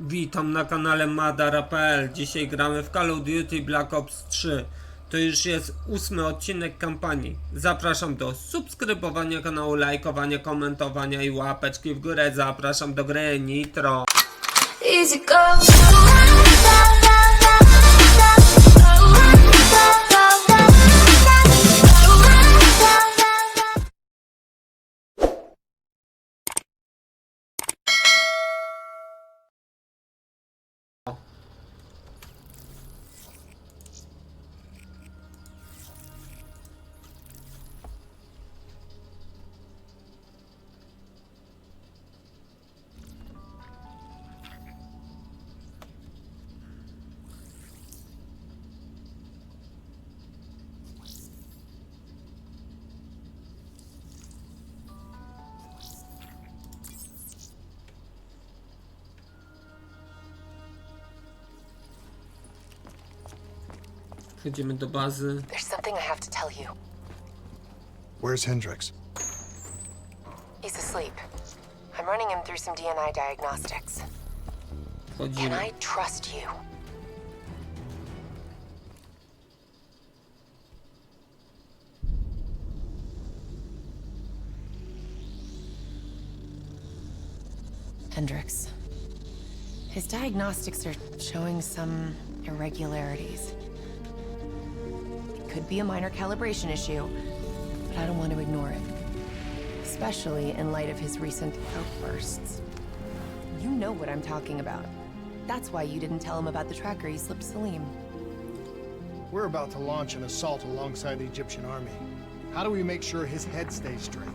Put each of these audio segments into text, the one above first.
Witam na kanale Madara.pl. Dzisiaj gramy w Call of Duty Black Ops 3. To już jest 8 odcinek kampanii. Zapraszam do subskrybowania kanału, lajkowania, komentowania i łapeczki w górę. Zapraszam do gry Nitro. Easy go. Wchodzimy do bazy. There's something I have to tell you. Where's Hendrix? He's asleep. I'm running him through some DNA diagnostics. Can Wchodzimy. I trust you? Hendrix. His diagnostics are showing some irregularities. It could be a minor calibration issue, but I don't want to ignore it. Especially in light of his recent outbursts. You know what I'm talking about. That's why you didn't tell him about the tracker you slipped Salim. We're about to launch an assault alongside the Egyptian army. How do we make sure his head stays straight?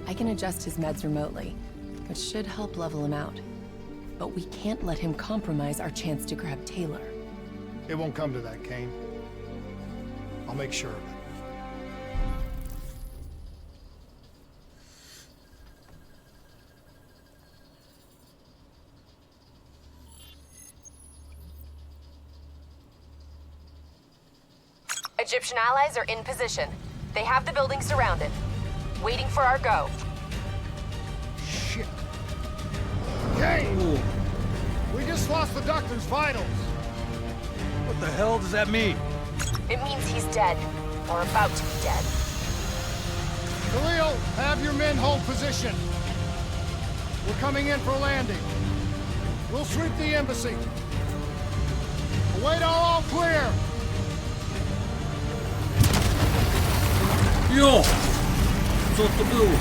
I can adjust his meds remotely, which should help level him out. But we can't let him compromise our chance to grab Taylor. It won't come to that, Kane. I'll make sure of it. Egyptian allies are in position. They have the building surrounded, waiting for our go. Shit. Kane! We just lost the doctor's vitals. What the hell does that mean? It means he's dead, or about to be dead. Khalil, have your men hold position. We're coming in for a landing. We'll sweep the embassy. Await all clear. Jo! Co to było?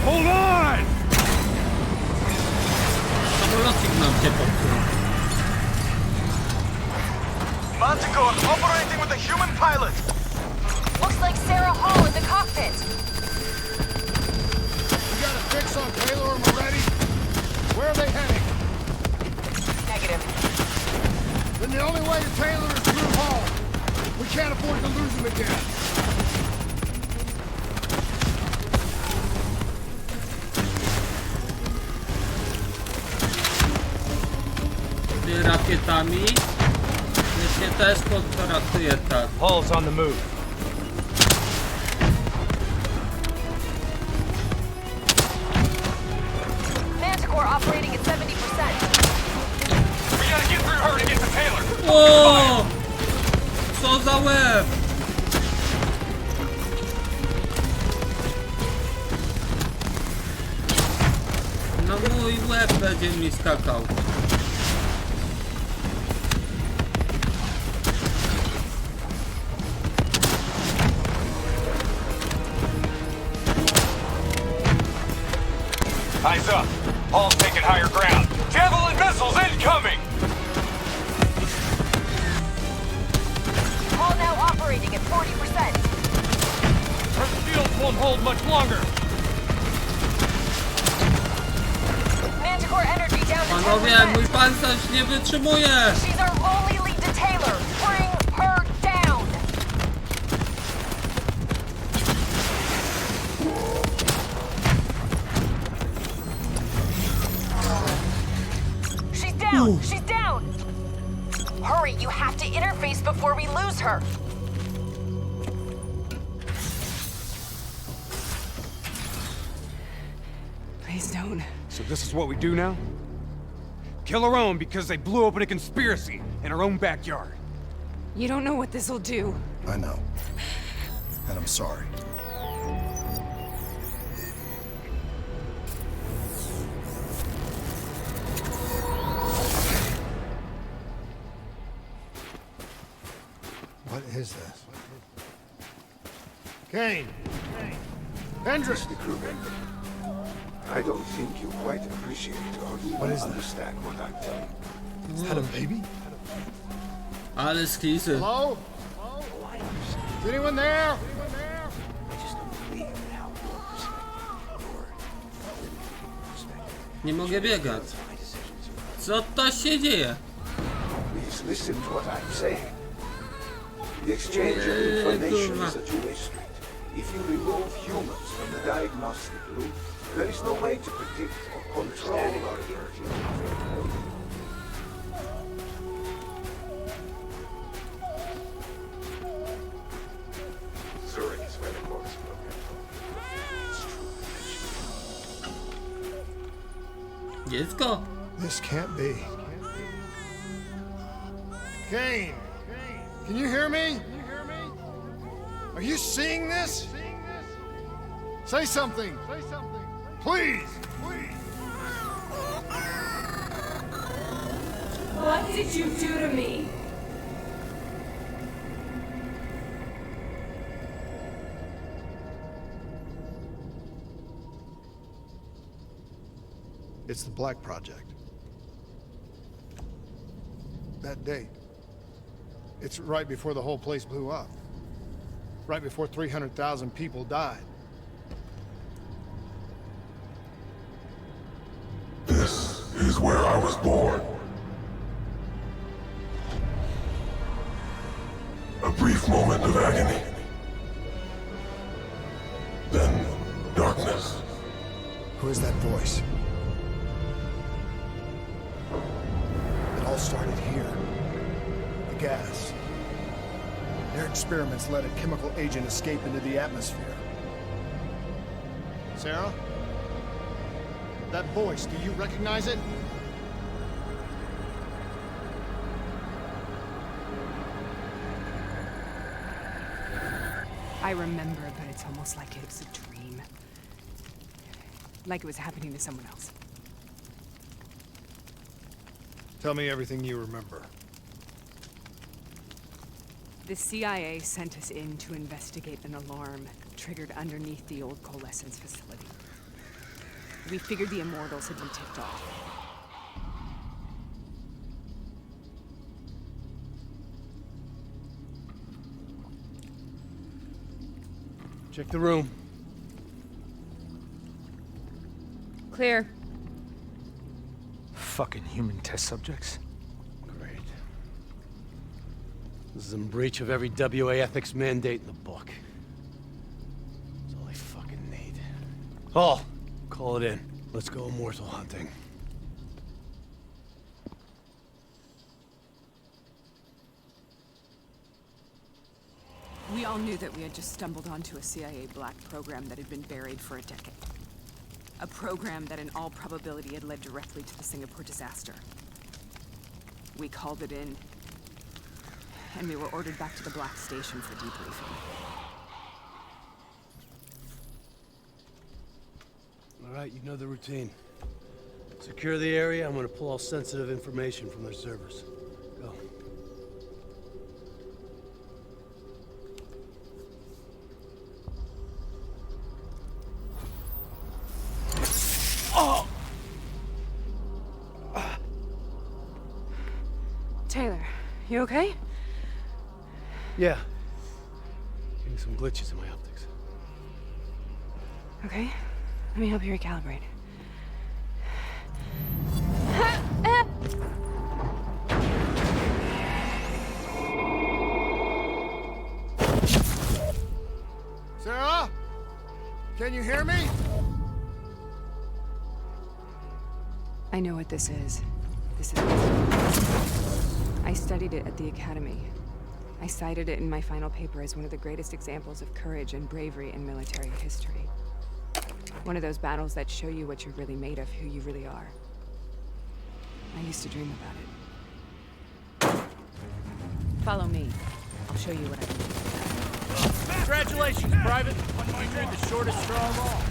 Hold on! Samolocik nam się popsuł. Manticore operating with a human pilot. Looks like Sarah Hall in the cockpit. We got a fix on Taylor and Moretti. Where are they heading? Negative. Then the only way to Taylor is through Hall. We can't afford to lose him again. Z rakietami. Ja się też potraktuję tak. Hall's on the move. Manticore operating at 70%. We gotta get through her to get to Taylor. O! Co za łeb! No mój łeb będzie mi skakał. Eyes up. Hall's taking higher ground. Javelin missiles incoming. Hall now operating at 40%. Her shields won't hold much longer. Manticore energy down to Panowie, 10%. mój pancerz nie wytrzymuje! She's our only lead to Taylor. Bring her down. She's down. She's down. Hurry, you have to interface before we lose her. So this is what we do now? Kill our own because they blew open a conspiracy in our own backyard. You don't know what this'll do. I know. And I'm sorry. What is this? Kane! Hendricks! Mr. Kruger, I don't think you quite appreciate or What is that? understand what I'm telling you. Is that a baby? Alles Kiesel. Hello? Is anyone there? I just don't believe in how it works. Or perspective. Nie mogę biegać. My decisions are Co to się dzieje? Please listen to what I'm saying. The exchange of information is a two-way street. If you remove humans from the diagnostic loop, there is no way to predict or control our behavior. Zurich is where the corpse broken. It's true. Dziecko? This can't be. Kane! Can you hear me? Are you seeing this? Say something! Please! What did you do to me? It's the Black Project. That date. It's right before the whole place blew up. Right before 300,000 people died. This is where I was born. A brief moment of agony. Then darkness. Who is that voice? It all started here. The gas. Their experiments let a chemical agent escape into the atmosphere. Sarah? That voice, do you recognize it? I remember, but it's almost like it was a dream. Like it was happening to someone else. Tell me everything you remember. The CIA sent us in to investigate an alarm triggered underneath the old coalescence facility. We figured the Immortals had been tipped off. Check the room. Clear. Fucking human test subjects. Great. This is in breach of every WA ethics mandate in the book. That's all I fucking need. Oh, call it in. Let's go immortal hunting. We all knew that we had just stumbled onto a CIA black program that had been buried for a decade. A program that in all probability had led directly to the Singapore disaster. We called it in, and we were ordered back to the Black Station for debriefing. All right, you know the routine. Secure the area. I'm gonna pull all sensitive information from their servers. Go. Taylor, you okay? Yeah. Getting some glitches in my optics. Okay, let me help you recalibrate. Sarah? Can you hear me? I know what this is. This is... I studied it at the Academy. I cited it in my final paper as one of the greatest examples of courage and bravery in military history. One of those battles that show you what you're really made of, who you really are. I used to dream about it. Follow me. I'll show you what I mean. Congratulations, Private. You drew the shortest straw of all.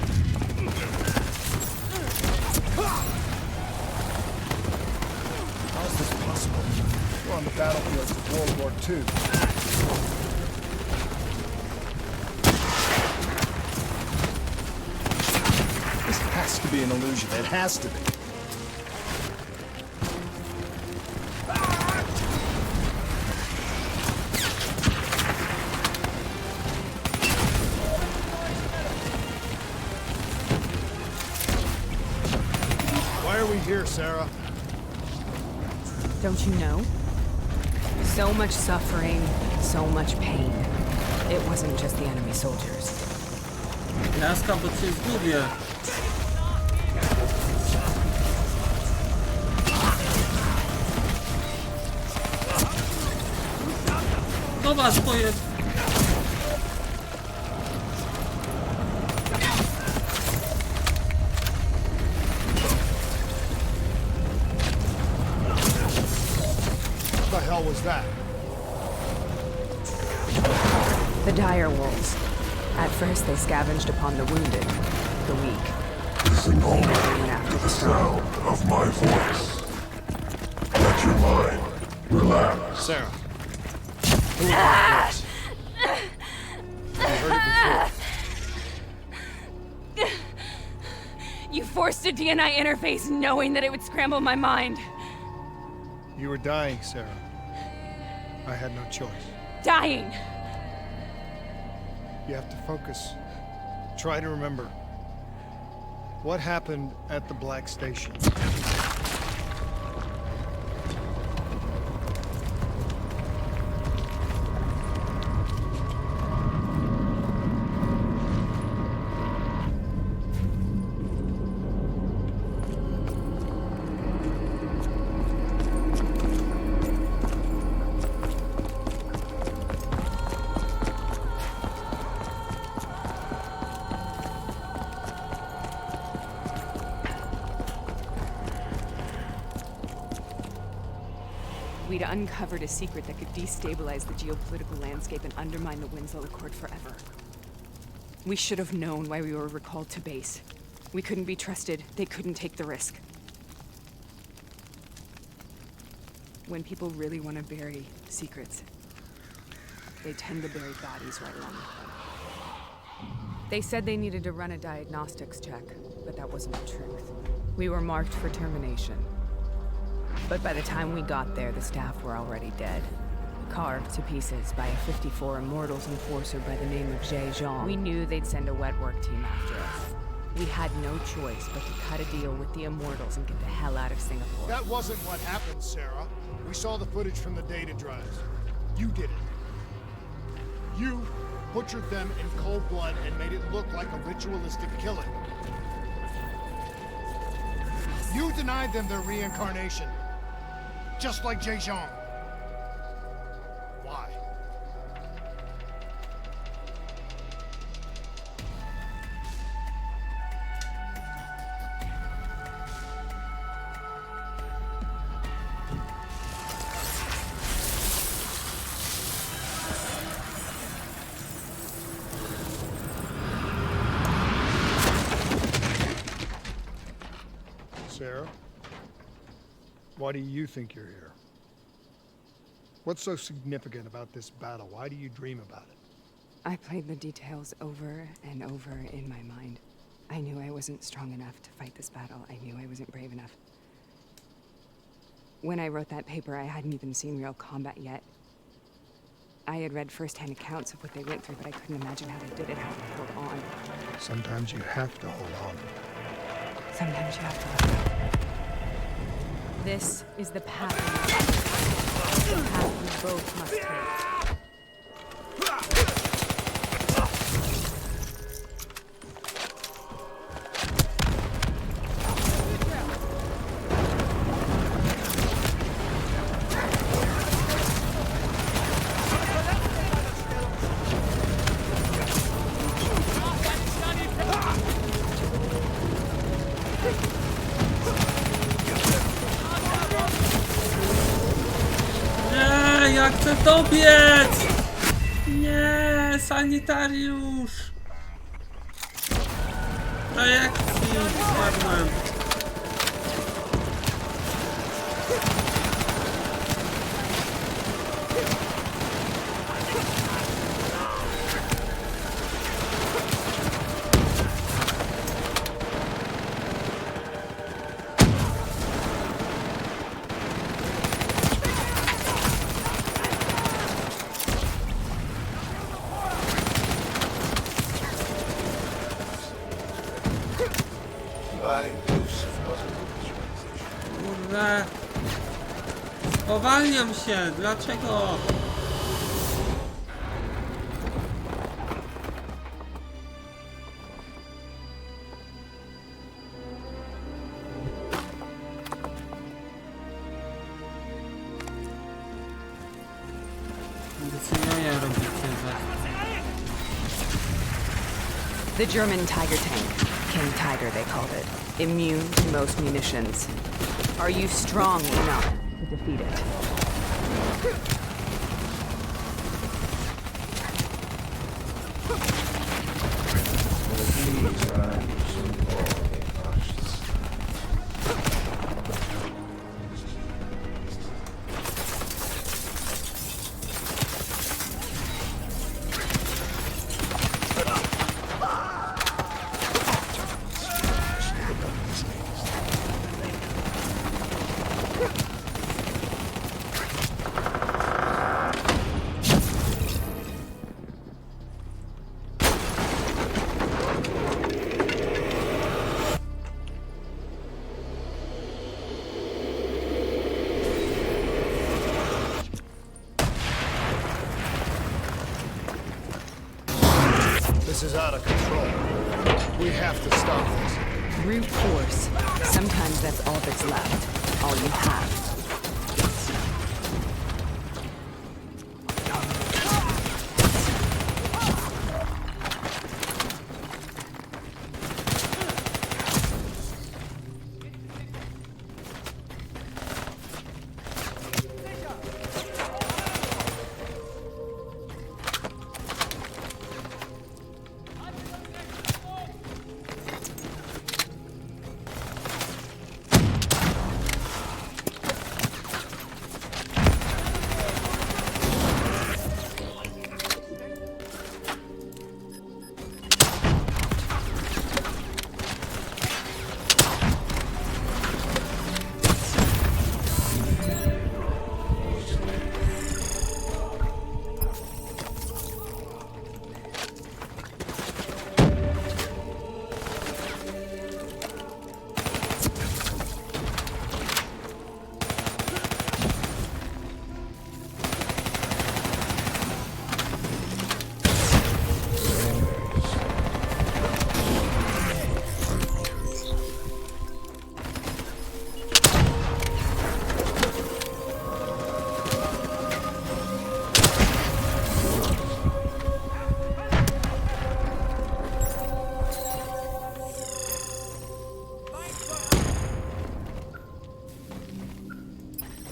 How is this possible? We're on the battlefields of World War II. This has to be an illusion. It has to be. Why are we here, Sarah? Don't you know? So much suffering, so much pain. It wasn't just the enemy soldiers. Laska, bo cię zgubię. Do was pojedź. What the hell was that? The dire wolves. At first, they scavenged upon the wounded, the weak. Listen They never went after the strong. of my voice. Let your mind relax. Sarah. Who was that voice? You heard it before. You forced a DNI interface knowing that it would scramble my mind. You were dying, Sarah. I had no choice. Dying! You have to focus. Try to remember. What happened at the Black Station? We'd uncovered a secret that could destabilize the geopolitical landscape and undermine the Winslow Accord forever. We should have known why we were recalled to base. We couldn't be trusted. They couldn't take the risk. When people really want to bury secrets, they tend to bury bodies right along with them. They said they needed to run a diagnostics check, but that wasn't the truth. We were marked for termination. But by the time we got there, the staff were already dead. Carved to pieces by a 54 Immortals enforcer by the name of Jay Jean. We knew they'd send a wet work team after us. We had no choice but to cut a deal with the Immortals and get the hell out of Singapore. That wasn't what happened, Sarah. We saw the footage from the data drives. You did it. You butchered them in cold blood and made it look like a ritualistic killing. You denied them their reincarnation. Just like Jay Jean. Why? Sarah? Why do you think you're here? What's so significant about this battle? Why do you dream about it? I played the details over and over in my mind. I knew I wasn't strong enough to fight this battle. I knew I wasn't brave enough. When I wrote that paper, I hadn't even seen real combat yet. I had read first-hand accounts of what they went through, but I couldn't imagine how they did it, how they held on. Sometimes you have to hold on. Sometimes you have to let go. This is the path. The path we both must take. Ja chcę dobiec! Nie, sanitariusz! Projekcji spadłem. Kurde. Spowalniam się. Dlaczego? Co ja robię? The German Tiger tank. King Tiger, they called it. Immune to most munitions. Are you strong enough to defeat it? This is out of control. We have to stop this. Brute force. Sometimes that's all that's left. All you have.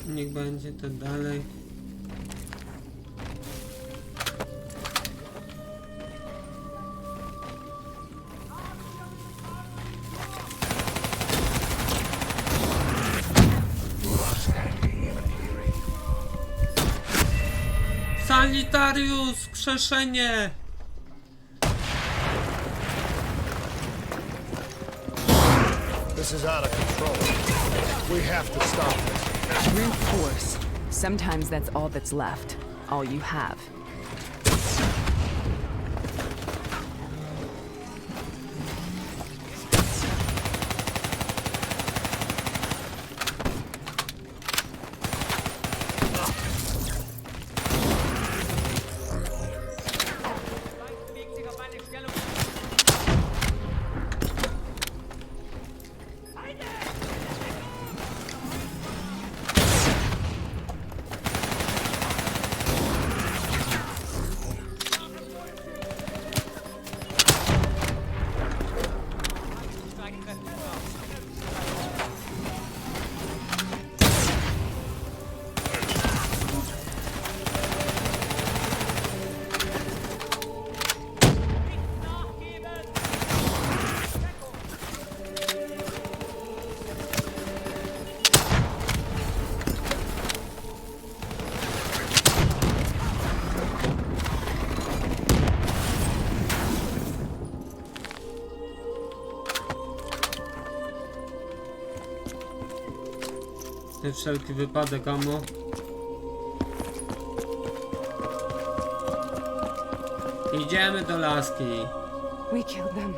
Niech będzie to dalej. Sanitariusz, krzeszenie! This is out of control. We have to stop this. Brute force. Sometimes that's all that's left. All you have. Na wszelki wypadek ammo. Idziemy do laski. We killed them.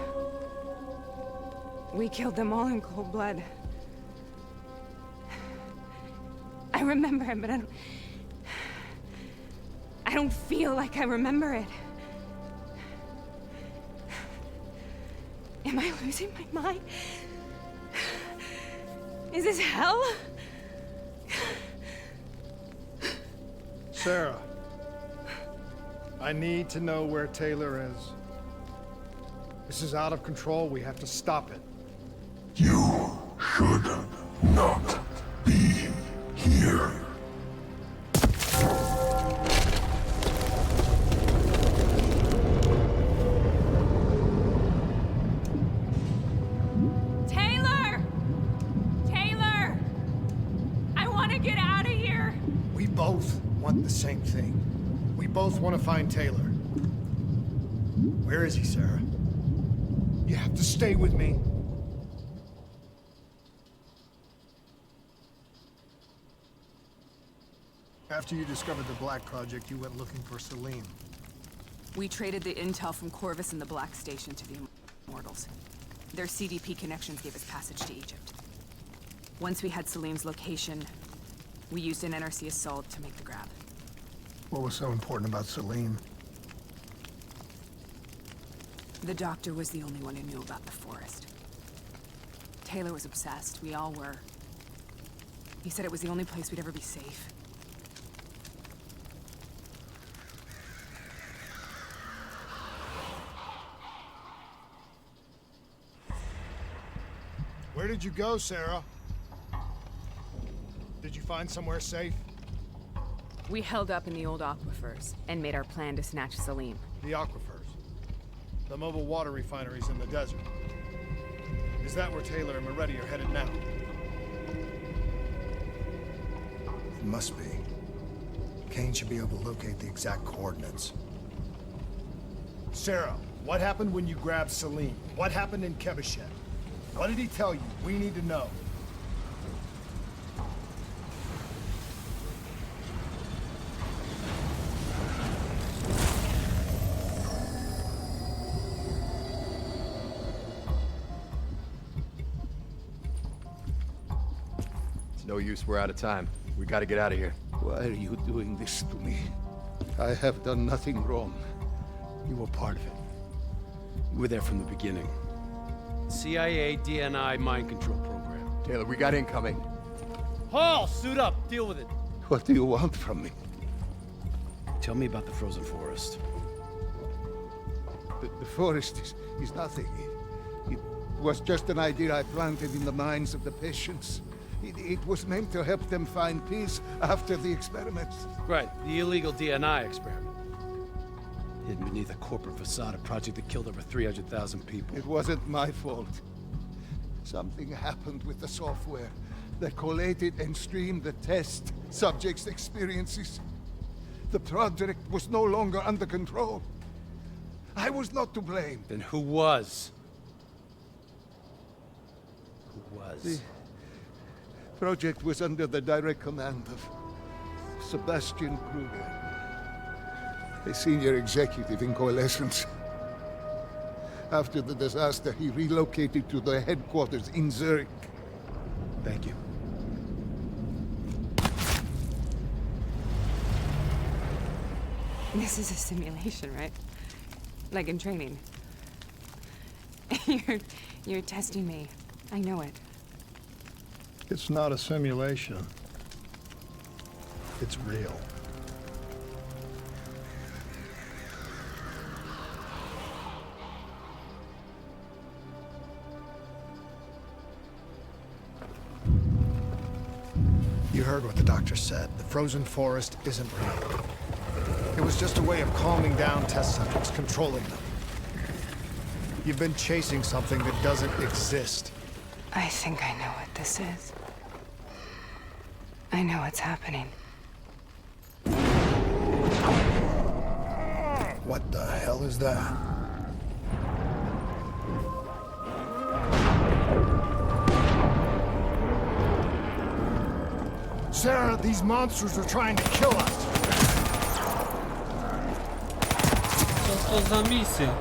We killed them all in cold blood. I remember it, but I don't feel like I remember it. Am I losing my mind? Is this hell? Sarah, I need to know where Taylor is. This is out of control. We have to stop it. You should not be here. Taylor! Taylor! I want to get out of here! We both want the same thing. We both want to find Taylor. Where is he, Sarah? You have to stay with me. After you discovered the Black Project, you went looking for Salim. We traded the intel from Corvus and the Black Station to the Immortals. Their CDP connections gave us passage to Egypt. Once we had Salim's location, we used an NRC assault to make the grab. What was so important about Salim? The doctor was the only one who knew about the forest. Taylor was obsessed. We all were. He said it was the only place we'd ever be safe. Where did you go, Sarah? Did you find somewhere safe? We held up in the old aquifers and made our plan to snatch Salim. The aquifers. The mobile water refineries in the desert. Is that where Taylor and Moretti are headed now? It must be. Kane should be able to locate the exact coordinates. Sarah, what happened when you grabbed Salim? What happened in Kevashet? What did he tell you? We need to know. It's no use, we're out of time. We gotta get out of here. Why are you doing this to me? I have done nothing wrong. You were part of it. You were there from the beginning. CIA DNI mind control program. Taylor, we got incoming. Hall, suit up. Deal with it. What do you want from me? Tell me about the frozen forest. The forest is nothing. It was just an idea I planted in the minds of the patients. It was meant to help them find peace after the experiments. Right, the illegal DNI experiment. Hidden beneath a corporate facade, a project that killed over 300,000 people. It wasn't my fault. Something happened with the software that collated and streamed the test subjects' experiences. The project was no longer under control. I was not to blame. Then who was? Who was? The project was under the direct command of Sebastian Kruger, a senior executive in Coalescence. After the disaster, he relocated to the headquarters in Zurich. Thank you. This is a simulation, right? Like in training. You're testing me. I know it. It's not a simulation. It's real. You heard what the doctor said. The frozen forest isn't real. It was just a way of calming down test subjects, controlling them. You've been chasing something that doesn't exist. I think I know what this is. I know what's happening. What the hell is that? Sarah, these monsters are trying to kill us. Co to za misja?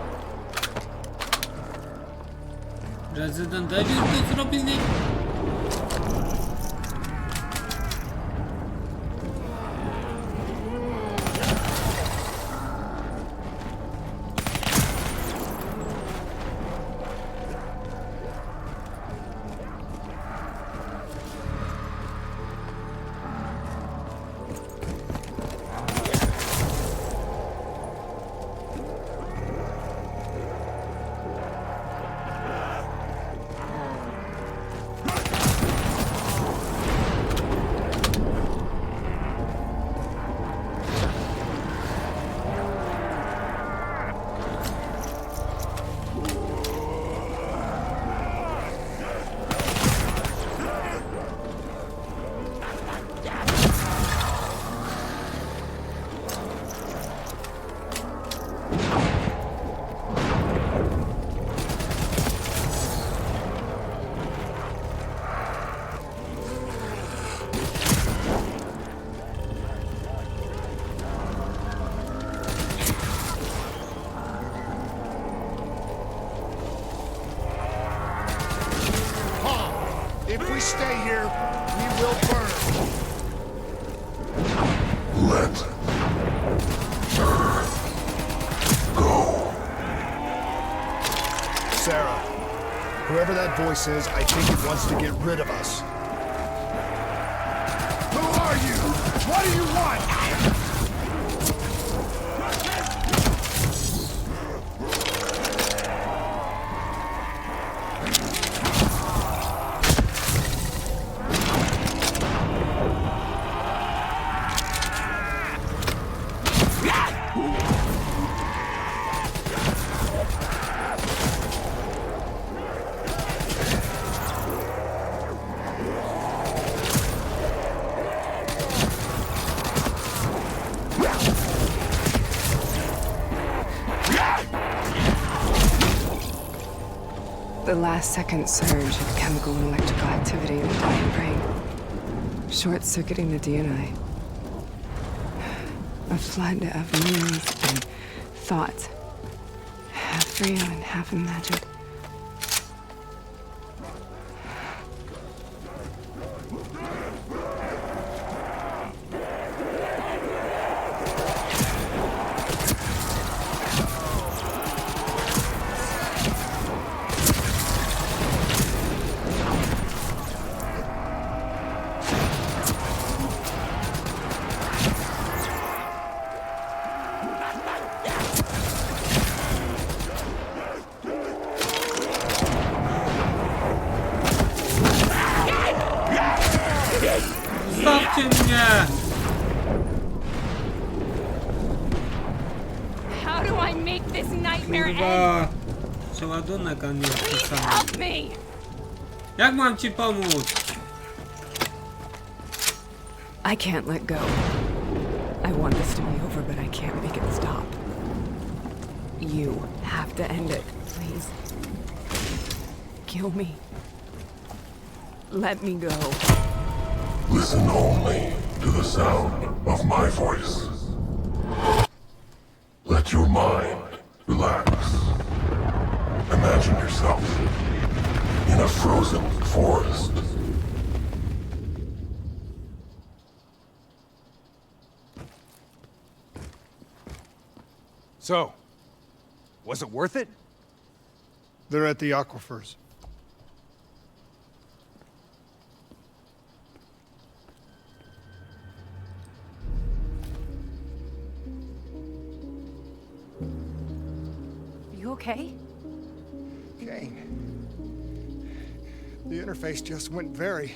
Resident Evil to zrobili? If we stay here, we will burn. Let her go. Sarah, whoever that voice is, I think it wants to get rid of us. Who are you? What do you want? The last second surge of chemical and electrical activity in the dying brain, short-circuiting the DNA. A flood of meanings and thoughts, half real and half imagined. Zostawcie mnie! How do I make this nightmare end? Kurwa! Przeładunek, a nie to samo. Help me! Jak mam ci pomóc? I can't let go. I want this to be over, but I can't make it stop. You have to end it, please. Kill me. Let me go. Listen only to the sound of my voice. Let your mind relax. Imagine yourself in a frozen forest. So, was it worth it? They're at the aquifers. You okay? Kane. The interface just went very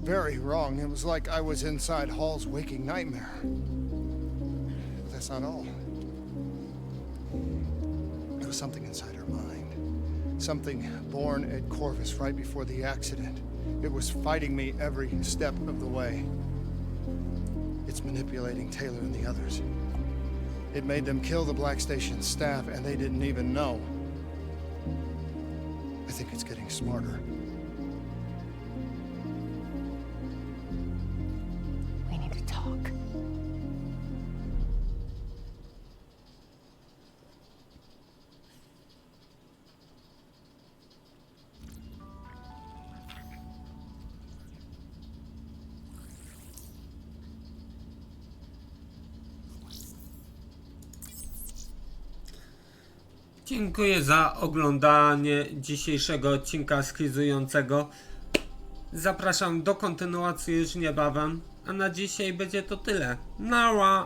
wrong. It was like I was inside Hall's waking nightmare. But that's not all. It was something inside her mind. Something born at Corvus right before the accident. It was fighting me every step of the way. It's manipulating Taylor and the others. It made them kill the Black Station staff, and they didn't even know. I think it's getting smarter. Dziękuję za oglądanie dzisiejszego odcinka schizującego. Zapraszam do kontynuacji już niebawem, a na dzisiaj będzie to tyle. Nara!